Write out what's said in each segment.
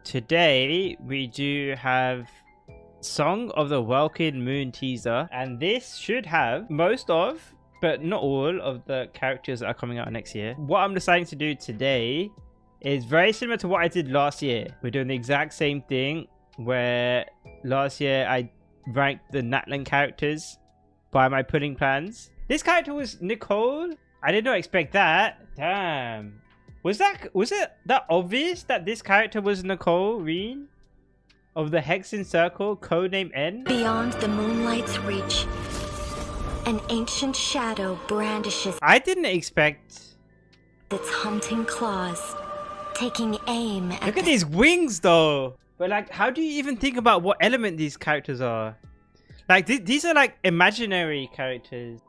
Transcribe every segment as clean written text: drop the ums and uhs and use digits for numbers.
today we do have Song of the Welkin Moon teaser, and this should have most of, but not all, of the characters that are coming out next year. What I'm deciding to do today is very similar to what I did last year. We're doing the exact same thing, where last year I ranked the natlan characters by my pudding plans. This character was Nicole. I did not expect that. Damn. Was it that obvious that this character was Nicole Reen of the Hexen Circle, codename N? Beyond the moonlight's reach, an ancient shadow brandishes I didn't expect its hunting claws, taking aim at Look at these wings though. But like, how do you even think about what element these characters are? Like, these are like imaginary characters.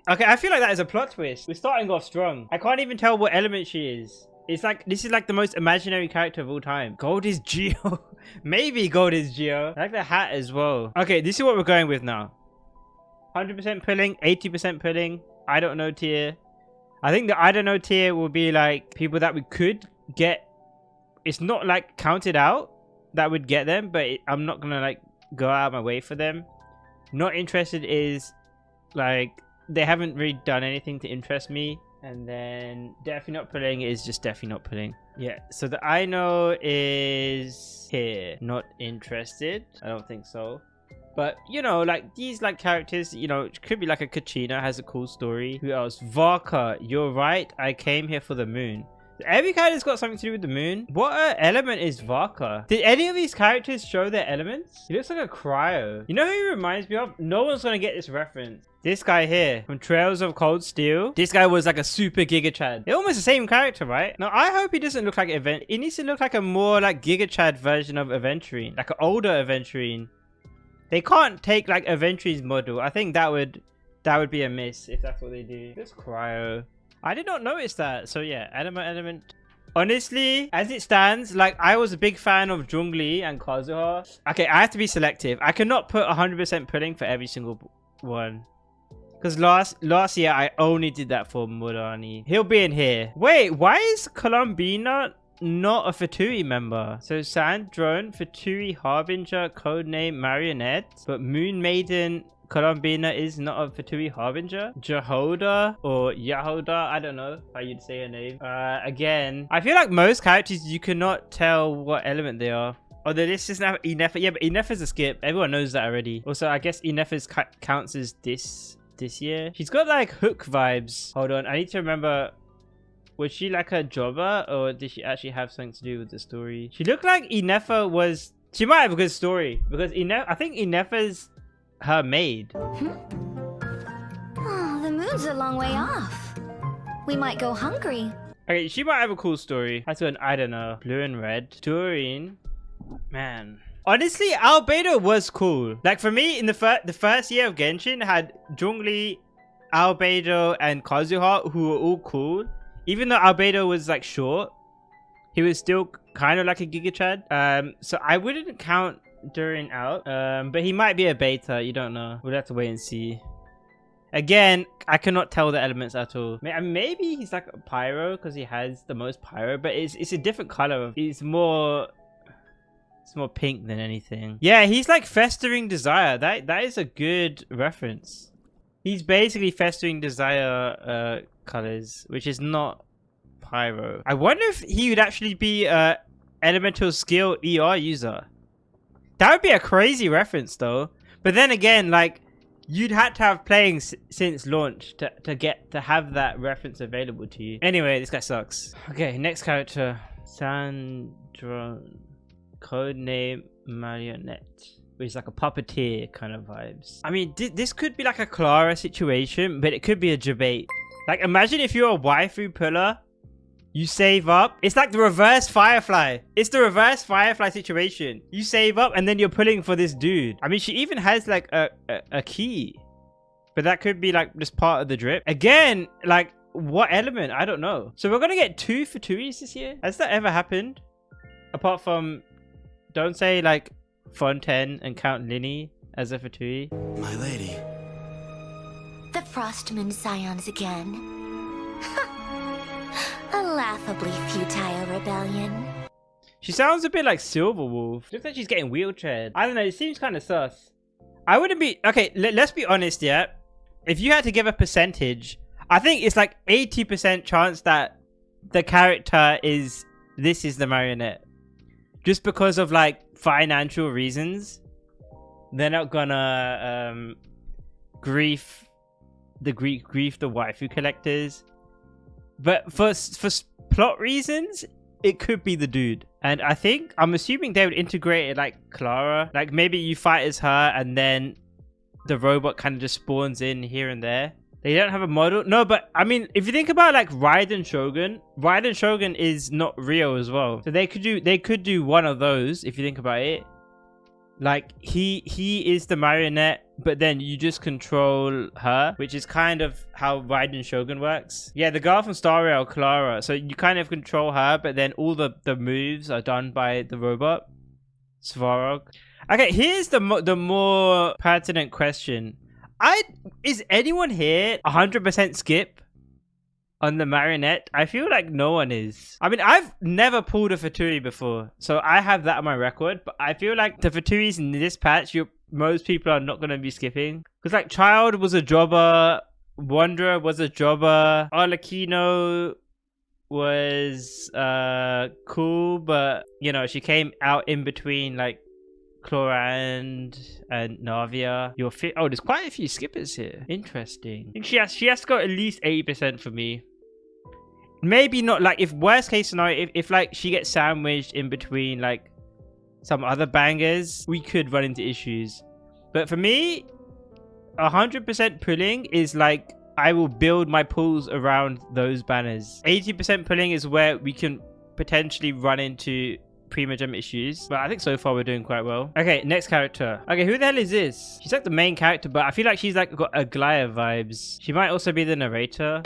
Okay, I feel like that is a plot twist. We're starting off strong. I can't even tell what element she is. It's like, this is like the most imaginary character of all time. Gold is Geo. Maybe gold is Geo. I like the hat as well. Okay, this is what we're going with now. 100% pulling, 80% pulling. I don't know tier. I think the I don't know tier will be like people that we could get. It's not like counted out that would get them, but I'm not gonna like go out of my way for them. Not interested is like they haven't really done anything to interest me. And then definitely not pulling is just definitely not pulling. Yeah, so the Aino is here. Not interested. I don't think so. But, you know, like these like characters, you know, it could be like a Kachina, has a cool story. Who else? Varka, you're right. I came here for the moon. Every character's got something to do with the moon. What element is Varka? Did any of these characters show their elements? He looks like a cryo. You know who he reminds me of? No one's gonna get this reference. This guy here from Trails of Cold Steel. This guy was like a super Giga Chad. They're almost the same character, right? Now, I hope he doesn't look like Event. He needs to look like a more like Giga Chad version of Aventurine. Like an older Aventurine. They can't take like Aventurine's model. I think that would be a miss if that's what they do. This cryo. I did not notice that. So yeah, element. Honestly, as it stands, like I was a big fan of Zhongli and Kazuha. Okay, I have to be selective. I cannot put 100% pulling for every single one. Because last year, I only did that for Murani. He'll be in here. Wait, why is Columbina not a Fatui member? So Sandrone, Fatui Harbinger, codename Marionette. But Moon Maiden Columbina is not a Fatui Harbinger. Jahoda or Jahoda, I don't know how you'd say her name. Again, I feel like most characters you cannot tell what element they are. Although this is now Nefer. Yeah, but Nefer's a skip. Everyone knows that already. Also, I guess Nefer's counts as this year. She's got like hook vibes. Hold on, I need to remember. Was she like a jobber or did she actually have something to do with the story? She looked like Nefer was. She might have a good story because I think Nefer's her maid. Oh, the moon's a long way off. We might go hungry. Okay, she might have a cool story. That's one, I don't know. Blue and red. Durin. Man. Honestly, Albedo was cool. Like for me, in the first year of Genshin, had Zhongli, Albedo, and Kazuha, who were all cool. Even though Albedo was like short, he was still kind of like a Giga Chad. So I wouldn't count Durin out. But he might be a beta. You don't know. We'll have to wait and see. Again, I cannot tell the elements at all. Maybe he's like a pyro because he has the most pyro, but it's a different color. It's more pink than anything. Yeah, he's like Festering Desire. That is a good reference. He's basically Festering Desire colors, which is not pyro. I wonder if he would actually be a elemental skill ER user. That would be a crazy reference though. But then again, like you'd had to have playing since launch to have that reference available to you. Anyway, this guy sucks. Okay, next character. Sandrone. Codename Marionette, which is like a puppeteer kind of vibes. I mean, this could be like a Clara situation, but it could be a debate. Like, imagine if you're a waifu puller, you save up. It's like the reverse Firefly. It's the reverse Firefly situation. You save up and then you're pulling for this dude. I mean, she even has like a key, but that could be like just part of the drip. Again, like what element? I don't know. So we're gonna get 2 Fatuis this year. Has that ever happened? Apart from, don't say like Fontaine and Count Linny as a Fatui. My lady. The Frostmoon Scions again. A laughably futile rebellion. She sounds a bit like Silverwolf. Looks like she's getting wheelchaired. I don't know. It seems kind of sus. I wouldn't be... Okay, let's be honest, yeah? If you had to give a percentage, I think it's like 80% chance that the character is... This is the marionette. Just because of like financial reasons. They're not gonna grief the waifu collectors. But for plot reasons, it could be the dude. And I'm assuming they would integrate it like Clara. Like maybe you fight as her and then the robot kind of just spawns in here and there. They don't have a model. No, but I mean, if you think about like Raiden Shogun is not real as well. So they could do one of those if you think about it. Like he is the marionette, but then you just control her, which is kind of how Raiden Shogun works. Yeah, the girl from Star Rail, Clara. So you kind of control her, but then all the moves are done by the robot, Svarog. Okay, here's the more pertinent question. Is anyone here 100% skip on the marionette? I feel like no one is. I mean, I've never pulled a Fatui before, so I have that on my record, but I feel like the Fatuis in this patch, most people are not going to be skipping. Because like Child was a jobber, Wanderer was a jobber, Arlecchino was cool, but you know, she came out in between like Chlorand and Navia. Oh, there's quite a few skippers here. Interesting. I think she has to go at least 80% for me. Maybe not like, if worst case scenario, if like she gets sandwiched in between like some other bangers, we could run into issues. But for me, 100% pulling is like, I will build my pulls around those banners. 80% pulling is where we can potentially run into primogem issues, but I think so far we're doing quite well. Okay, next character. Okay, who the hell is this? She's like the main character, but I feel like she's like got Aglaya vibes. She might also be the narrator.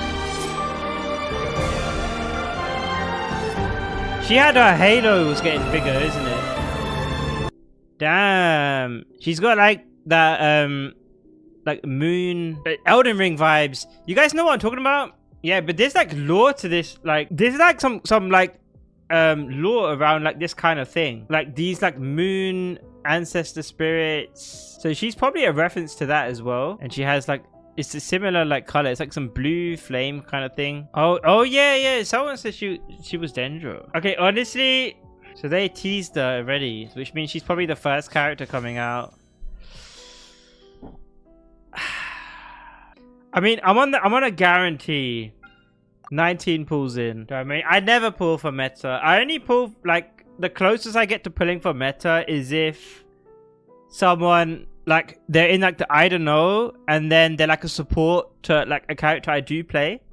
She had her halo was getting bigger, isn't it? Damn. She's got like that like moon Elden Ring vibes. You guys know what I'm talking about? Yeah, but there's like lore to this. Like there's like some like lore around like this kind of thing, like these like moon ancestor spirits. So she's probably a reference to that as well, and she has like, it's a similar like color. It's like some blue flame kind of thing. Oh yeah, someone said she was Dendro. Okay, honestly, so they teased her already, which means she's probably the first character coming out. I mean, I'm on a guarantee 19 pulls in. I mean, I never pull for meta. I only pull, like, the closest I get to pulling for meta is if someone, like, they're in, like, the I don't know, and then they're, like, a support to, like, a character I do play.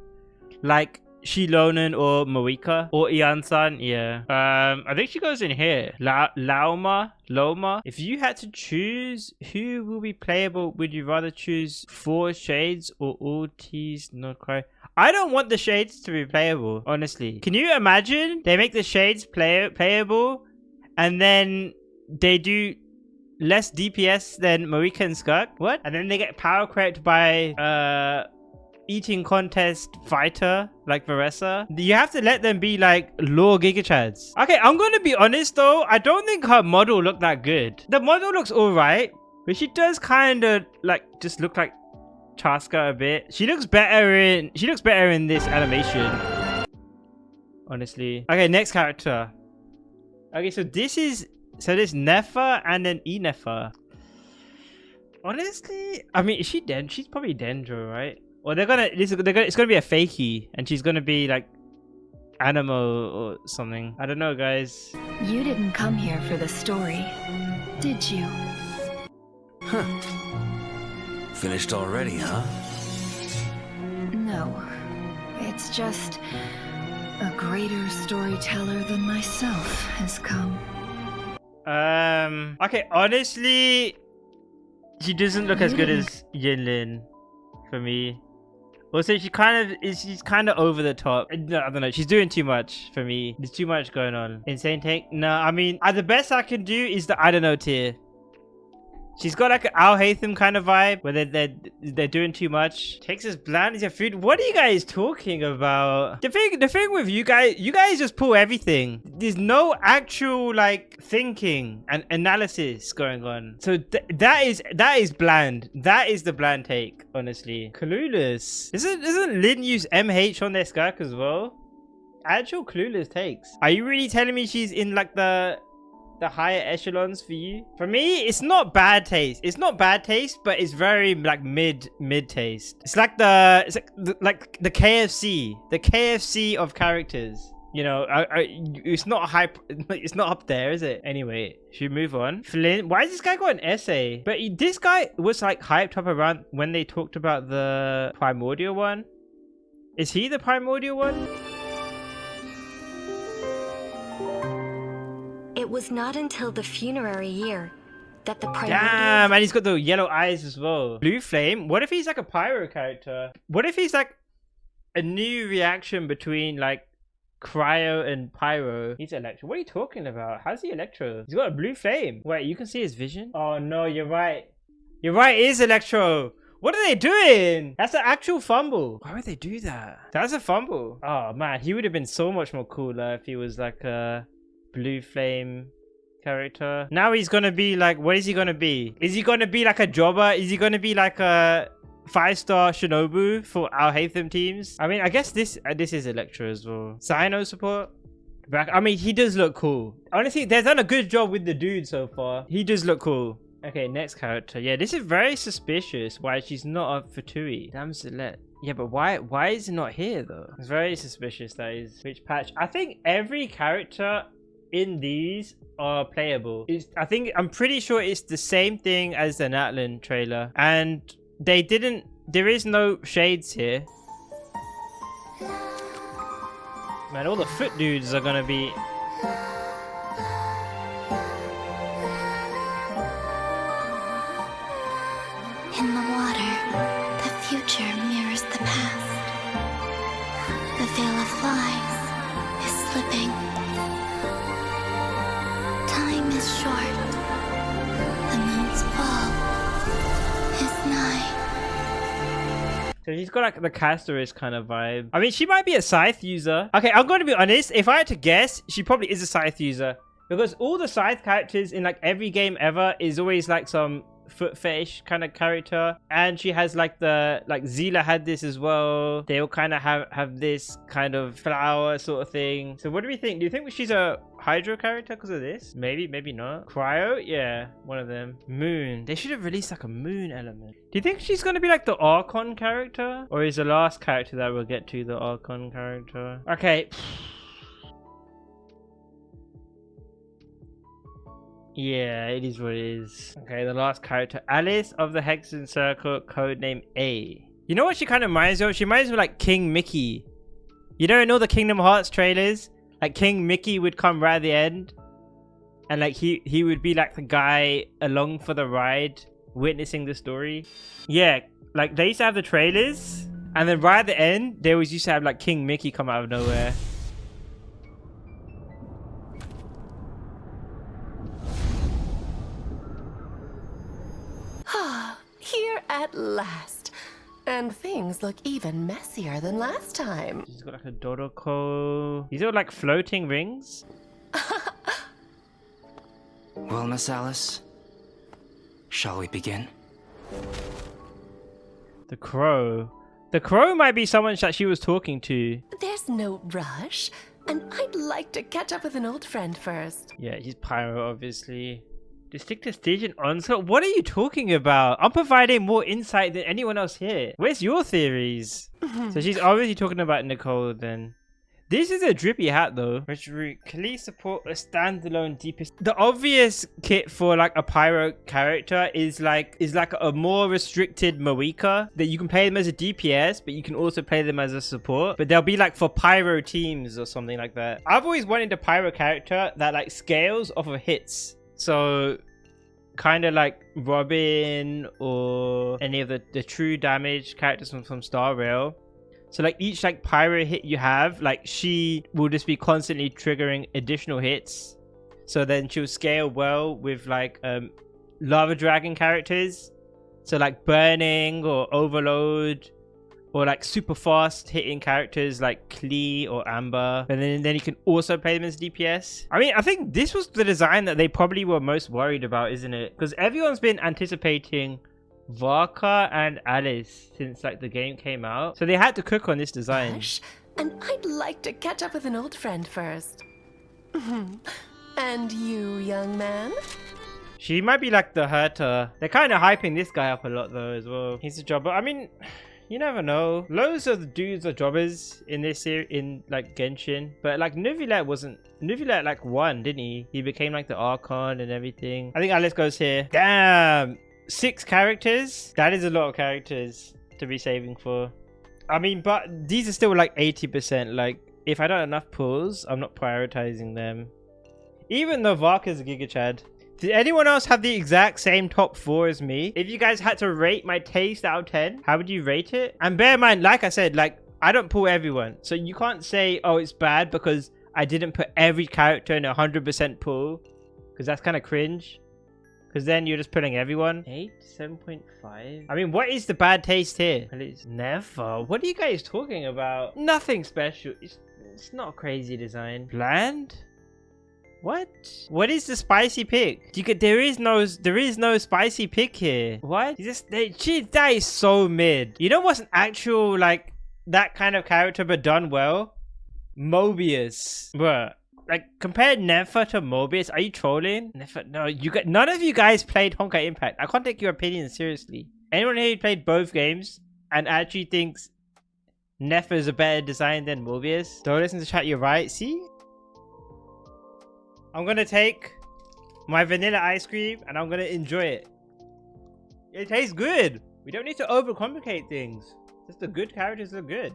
Like, Shilonen or Moika or Ian-san. Yeah. I think she goes in here. Lauma. If you had to choose who will be playable, would you rather choose 4 Shades or Ortiz Nod-Krai? I don't want the Shades to be playable, honestly. Can you imagine they make the Shades playable and then they do less DPS than Moika and Skirk? What? And then they get power crept by eating contest fighter like Varessa. You have to let them be like low gigachads. Okay, I'm gonna be honest though, I don't think her model looked that good. The model looks alright, but she does kind of like just look like Chaska a bit. She looks better in this animation, honestly. Okay, next character. Okay, so there's Nefer and then Nefer. Honestly, I mean, is she she's probably Dendro, right? Or it's gonna be a fakie, and she's gonna be like Animo or something. I don't know, guys. You didn't come here for the story, did you? Huh. Finished already, huh? No. It's just a greater storyteller than myself has come. Okay, honestly, she doesn't look as good as Yinlin for me. Also, she's kind of over the top. I don't know. She's doing too much for me. There's too much going on. Insane take. No, I mean, the best I can do is the I don't know tier. She's got like an Al Haytham kind of vibe where they're doing too much. Takes as bland as your food. What are you guys talking about? The thing with you guys just pull everything. There's no actual like thinking and analysis going on. So that is bland. That is the bland take, honestly. Clueless. Isn't Lin use MH on their skirk as well? Actual clueless takes. Are you really telling me she's in like the higher echelons for you? For me, it's not bad taste. It's not bad taste, but it's very like mid taste. It's like the the KFC of characters. You know, it's not hype. It's not up there, is it? Anyway, should we move on? Flynn, why has this guy got an essay? But this guy was like hyped up around when they talked about the primordial one. Is he the primordial one? It was not until the funerary year that the Damn, and he's got the yellow eyes as well. Blue Flame? What if he's like a pyro character? What if he's like a new reaction between like cryo and pyro? He's Electro. What are you talking about? How's he Electro? He's got a blue flame. Wait, you can see his vision? Oh no, you're right. You're right, it is Electro. What are they doing? That's an actual fumble. Why would they do that? That's a fumble. Oh man, he would have been so much more cooler if he was like a blue flame character. Now he's gonna be like, what is he gonna be? Is he gonna be like a jobber? Is he gonna be like a 5-star Shinobu for Al Haytham teams? I mean, I guess this is Electro as well. Cyno support. I mean, he does look cool. Honestly, they've done a good job with the dude so far. He does look cool. Okay, next character. Yeah, this is very suspicious. Why she's not a Fatui. Damn Celeste. Yeah, but why is it not here though? It's very suspicious that is. Which patch? I think every character in these are playable. I'm pretty sure it's the same thing as the Natlan trailer, and there is no shades here. Man, all the foot dudes are gonna be in the water. The future mirrors the past. The veil of lies is slipping. Time is short. The moon's fall is nigh. So she's got like the Castorist kind of vibe. I mean, she might be a Scythe user. Okay, I'm going to be honest. If I had to guess, she probably is a Scythe user. Because all the Scythe characters in like every game ever is always like some foot fetish kind of character. And she has like Zila had this as well. They all kind of have this kind of flower sort of thing. So what do we think? Do you think she's a Hydro character because of this? Maybe not. Cryo? Yeah, one of them. Moon. They should have released like a moon element. Do you think she's going to be like the Archon character? Or is the last character that we'll get to the Archon character? Okay. Yeah, it is what it is. Okay, the last character. Alice of the Hexagon Circle, codename A. You know what she kind of reminds me of? She reminds me of like King Mickey. You know in all the Kingdom Hearts trailers? Like King Mickey would come right at the end. And like he would be like the guy along for the ride, witnessing the story. Yeah, like they used to have the trailers. And then right at the end, they always used to have like King Mickey come out of nowhere. Here at last. And things look even messier than last time. She's got like a Dodoko. These are like floating rings. Well, Miss Alice, shall we begin? The crow. The crow might be someone that she was talking to. There's no rush, and I'd like to catch up with an old friend first. Yeah, he's pyro, obviously. Distinctive stage and onslaught? What are you talking about? I'm providing more insight than anyone else here. Where's your theories? So she's obviously talking about Nicole then. This is a drippy hat though. Can you support a standalone deepest? The obvious kit for like a pyro character is like a more restricted Moika that you can play them as a DPS, but you can also play them as a support. But they'll be like for pyro teams or something like that. I've always wanted a pyro character that like scales off of hits. So kind of like Robin or any of the true damage characters from Star Rail. So like each like pyro hit you have, like she will just be constantly triggering additional hits. So then she'll scale well with like lava dragon characters. So like Burning or Overload, or like super fast hitting characters like Klee or Amber. And then you can also play them as DPS. I mean, I think this was the design that they probably were most worried about, isn't it? Because everyone's been anticipating Varka and Alice since like the game came out. So they had to cook on this design. Gosh, and I'd like to catch up with an old friend first. And you, young man? She might be like the Herta. They're kind of hyping this guy up a lot though as well. He's a jobber. I mean, you never know. Loads of the dudes are jobbers in this series, in like Genshin. But like Nuvilet wasn't. Nuvilet like won, didn't he? He became like the Archon and everything. I think Alice goes here. Damn. 6 characters? That is a lot of characters to be saving for. I mean, but these are still like 80%. Like, if I don't have enough pulls, I'm not prioritizing them. Even though Varka's a Giga Chad. Did anyone else have the exact same top 4 as me? If you guys had to rate my taste out of 10, how would you rate it? And bear in mind, like I said, like, I don't pull everyone. So you can't say, oh, it's bad because I didn't put every character in 100% pull. Because that's kind of cringe. Because then you're just putting everyone. 8, 7.5. I mean, what is the bad taste here? Nefer. What are you guys talking about? Nothing special. It's not a crazy design. Bland? What? What is the spicy pick? There is no spicy pick here. What? That is so mid. You know what's an actual like that kind of character but done well? Mobius. Bruh. Like, compare Nefer to Mobius. Are you trolling? Nefer, no, none of you guys played Honkai Impact. I can't take your opinion seriously. Anyone here who played both games and actually thinks Nefer is a better design than Mobius? Don't listen to chat, you're right. See? I'm gonna take my vanilla ice cream and I'm gonna enjoy it. It tastes good. We don't need to overcomplicate things. Just the good characters are good.